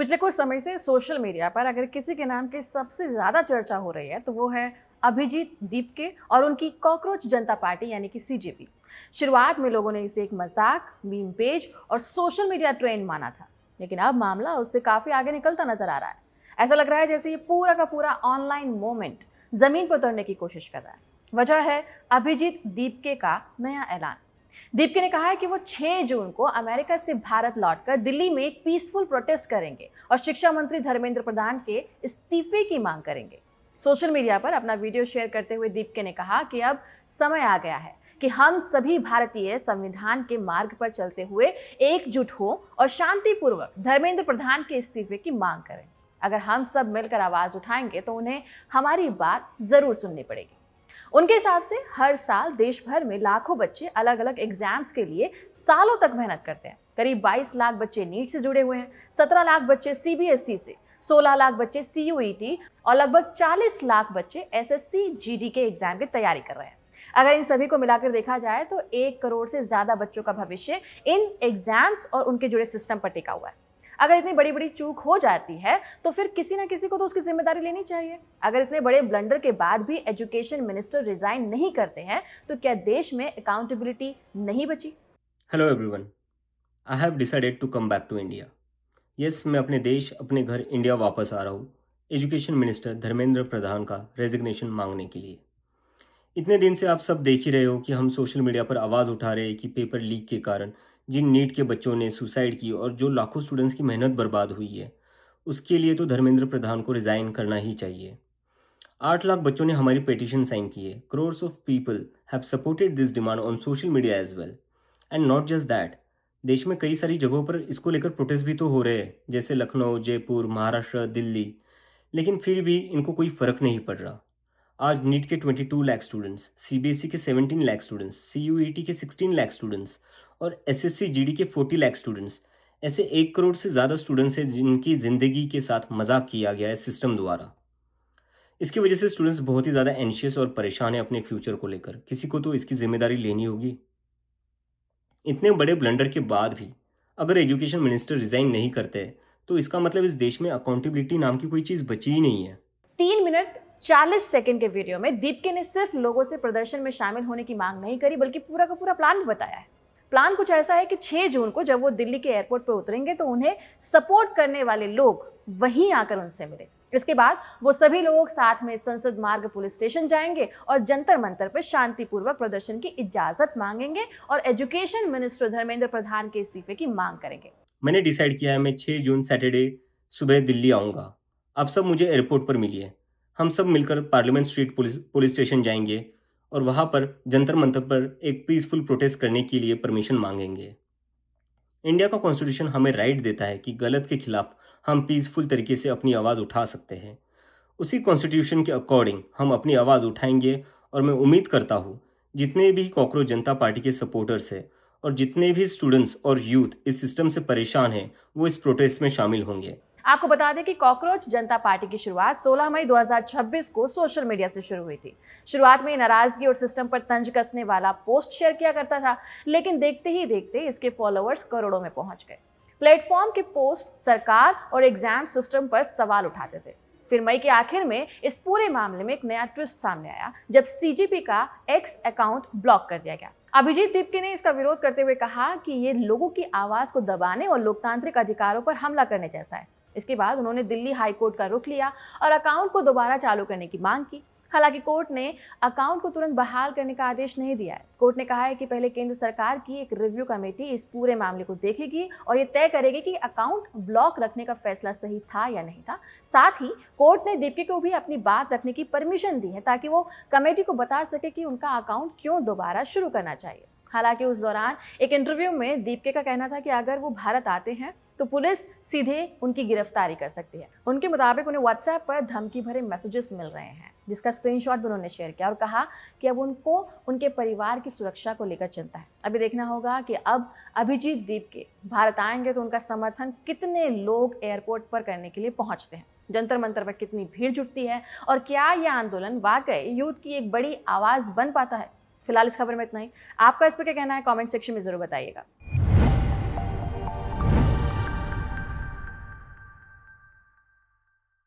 पिछले कुछ समय से सोशल मीडिया पर अगर किसी के नाम की सबसे ज़्यादा चर्चा हो रही है तो वो है अभिजीत दीपके और उनकी कॉकरोच जनता पार्टी यानी कि सीजेपी। शुरुआत में लोगों ने इसे एक मजाक, मीम पेज और सोशल मीडिया ट्रेंड माना था, लेकिन अब मामला उससे काफ़ी आगे निकलता नजर आ रहा है। ऐसा लग रहा है जैसे ये पूरा का पूरा ऑनलाइन मोमेंट ज़मीन पर उतरने की कोशिश कर रहा है। वजह है अभिजीत दीपके का नया ऐलान। दीपके ने कहा है कि वो 6 जून को अमेरिका से भारत लौटकर दिल्ली में एक पीसफुल प्रोटेस्ट करेंगे और शिक्षा मंत्री धर्मेंद्र प्रधान के इस्तीफे की मांग करेंगे। सोशल मीडिया पर अपना वीडियो शेयर करते हुए दीपके ने कहा कि अब समय आ गया है कि हम सभी भारतीय संविधान के मार्ग पर चलते हुए एकजुट हो और शांतिपूर्वक धर्मेंद्र प्रधान के इस्तीफे की मांग करें। अगर हम सब मिलकर आवाज उठाएंगे तो उन्हें हमारी बात जरूर सुननी पड़ेगी। उनके हिसाब से हर साल देश भर में लाखों बच्चे अलग अलग एग्जाम्स के लिए सालों तक मेहनत करते हैं। करीब 22 लाख बच्चे नीट से जुड़े हुए हैं, 17 लाख बच्चे सीबीएसई से, 16 लाख बच्चे सीयूईटी और लगभग 40 लाख बच्चे एसएससी जीडी के एग्जाम की तैयारी कर रहे हैं। अगर इन सभी को मिलाकर देखा जाए तो 1 करोड़ से ज्यादा बच्चों का भविष्य इन एग्जाम्स और उनके जुड़े सिस्टम पर टिका हुआ है। अगर इतनी बड़ी बड़ी चूक हो जाती है तो फिर किसी ना किसी को तो उसकी जिम्मेदारी लेनी चाहिए। अगर इतने बड़े ब्लंडर के बाद भी एजुकेशन मिनिस्टर रिजाइन नहीं करते हैं तो क्या देश में अकाउंटेबिलिटी नहीं बची? Hello everyone, I have decided to come back to India. Yes, मैं अपने देश, अपने घर इंडिया वापस आ रहा हूँ एजुकेशन मिनिस्टर धर्मेंद्र प्रधान का रेजिग्नेशन मांगने के लिए। इतने दिन से आप सब देख ही रहे हो कि हम सोशल मीडिया पर आवाज़ उठा रहे हैं कि पेपर लीक के कारण जिन नीट के बच्चों ने सुसाइड की और जो लाखों स्टूडेंट्स की मेहनत बर्बाद हुई है, उसके लिए तो धर्मेंद्र प्रधान को रिज़ाइन करना ही चाहिए। 8 लाख बच्चों ने हमारी पिटीशन साइन की है। Crores of people have supported this demand on social media as well. And not just that, देश में कई सारी जगहों पर इसको लेकर प्रोटेस्ट भी तो हो रहे हैं, जैसे लखनऊ, जयपुर, महाराष्ट्र, दिल्ली। लेकिन फिर भी इनको कोई फ़र्क नहीं पड़ रहा। आज नीट के 22 लाख स्टूडेंट्स, सीबीएसई के 17 लाख स्टूडेंट्स, सीयूईटी के 16 लाख स्टूडेंट्स और एसएससी जीडी के 40 लाख स्टूडेंट्स, ऐसे 1 करोड़ से ज़्यादा स्टूडेंट्स हैं जिनकी ज़िंदगी के साथ मजाक किया गया है सिस्टम द्वारा। इसकी वजह से स्टूडेंट्स बहुत ही ज़्यादा एंशियस और परेशान हैं अपने फ्यूचर को लेकर। किसी को तो इसकी जिम्मेदारी लेनी होगी। इतने बड़े ब्लंडर के बाद भी अगर एजुकेशन मिनिस्टर रिजाइन नहीं करते तो इसका मतलब इस देश में अकाउंटेबिलिटी नाम की कोई चीज़ बची ही नहीं है। 3 मिनट 40 सेकंड के वीडियो में दीपके ने सिर्फ लोगों से प्रदर्शन में शामिल होने की मांग नहीं करी, बल्कि पूरा का पूरा प्लान भी बताया है। प्लान कुछ ऐसा है कि 6 जून को जब वो दिल्ली के एयरपोर्ट पर उतरेंगे तो उन्हें सपोर्ट करने वाले लोग वहीं आकर उनसे मिले। इसके बाद वो सभी लोग साथ में संसद मार्ग पुलिस स्टेशन जाएंगे और जंतर मंतर पर शांतिपूर्वक प्रदर्शन की इजाजत मांगेंगे और एजुकेशन मिनिस्टर धर्मेंद्र प्रधान के इस्तीफे की मांग करेंगे। मैंने डिसाइड किया है, मैं 6 जून सैटरडे सुबह दिल्ली आऊँगा। आप सब मुझे एयरपोर्ट पर मिलिए। हम सब मिलकर पार्लियामेंट स्ट्रीट पुलिस स्टेशन जाएंगे और वहाँ पर जंतर मंतर पर एक पीसफुल प्रोटेस्ट करने के लिए परमिशन मांगेंगे। इंडिया का कॉन्स्टिट्यूशन हमें राइट देता है कि गलत के खिलाफ हम पीसफुल तरीके से अपनी आवाज़ उठा सकते हैं। उसी कॉन्स्टिट्यूशन के अकॉर्डिंग हम अपनी आवाज़ उठाएंगे और मैं उम्मीद करता हूँ जितने भी कॉकरोच जनता पार्टी के सपोर्टर्स हैं और जितने भी स्टूडेंट्स और यूथ इस सिस्टम से परेशान हैं वो इस प्रोटेस्ट में शामिल होंगे। आपको बता दें कि कॉकरोच जनता पार्टी की शुरुआत 16 मई 2026 को सोशल मीडिया से शुरू हुई थी। शुरुआत में नाराजगी और सिस्टम पर तंज कसने वाला पोस्ट शेयर किया करता था, लेकिन देखते ही देखते इसके फॉलोअर्स करोड़ों में पहुंच गए। प्लेटफॉर्म के पोस्ट सरकार और एग्जाम सिस्टम पर सवाल उठाते थे। फिर मई के आखिर में इस पूरे मामले में एक नया ट्विस्ट सामने आया जब सीजेपी का एक्स अकाउंट ब्लॉक कर दिया गया। अभिजीत दीपके ने इसका विरोध करते हुए कहा कि ये लोगों की आवाज को दबाने और लोकतांत्रिक अधिकारों पर हमला करने जैसा है। इसके बाद उन्होंने दिल्ली हाई कोर्ट का रुख लिया और अकाउंट को दोबारा चालू करने की मांग की। हालांकि कोर्ट ने अकाउंट को तुरंत बहाल करने का आदेश नहीं दिया है। कोर्ट ने कहा है कि पहले केंद्र सरकार की एक रिव्यू कमेटी इस पूरे मामले को देखेगी और ये तय करेगी कि अकाउंट ब्लॉक रखने का फैसला सही था या नहीं था। साथ ही कोर्ट ने दीपके को भी अपनी बात रखने की परमिशन दी है ताकि वो कमेटी को बता सके कि उनका अकाउंट क्यों दोबारा शुरू करना चाहिए। हालांकि उस दौरान एक इंटरव्यू में दीपके का कहना था कि अगर वो भारत आते हैं तो पुलिस सीधे उनकी गिरफ्तारी कर सकती है। उनके मुताबिक उन्हें व्हाट्सएप पर धमकी भरे मैसेजेस मिल रहे हैं, जिसका स्क्रीनशॉट भी उन्होंने शेयर किया और कहा कि अब उनको उनके परिवार की सुरक्षा को लेकर चिंता है। अभी देखना होगा कि अब अभिजीत दीपके भारत आएंगे तो उनका समर्थन कितने लोग एयरपोर्ट पर करने के लिए पहुंचते हैं, जंतर मंतर पर कितनी भीड़ जुटती है और क्या यह आंदोलन वाकई यूथ की एक बड़ी आवाज बन पाता है। फिलहाल इस खबर में इतना ही। आपका इस पर क्या कहना है कमेंट सेक्शन में जरूर बताइएगा।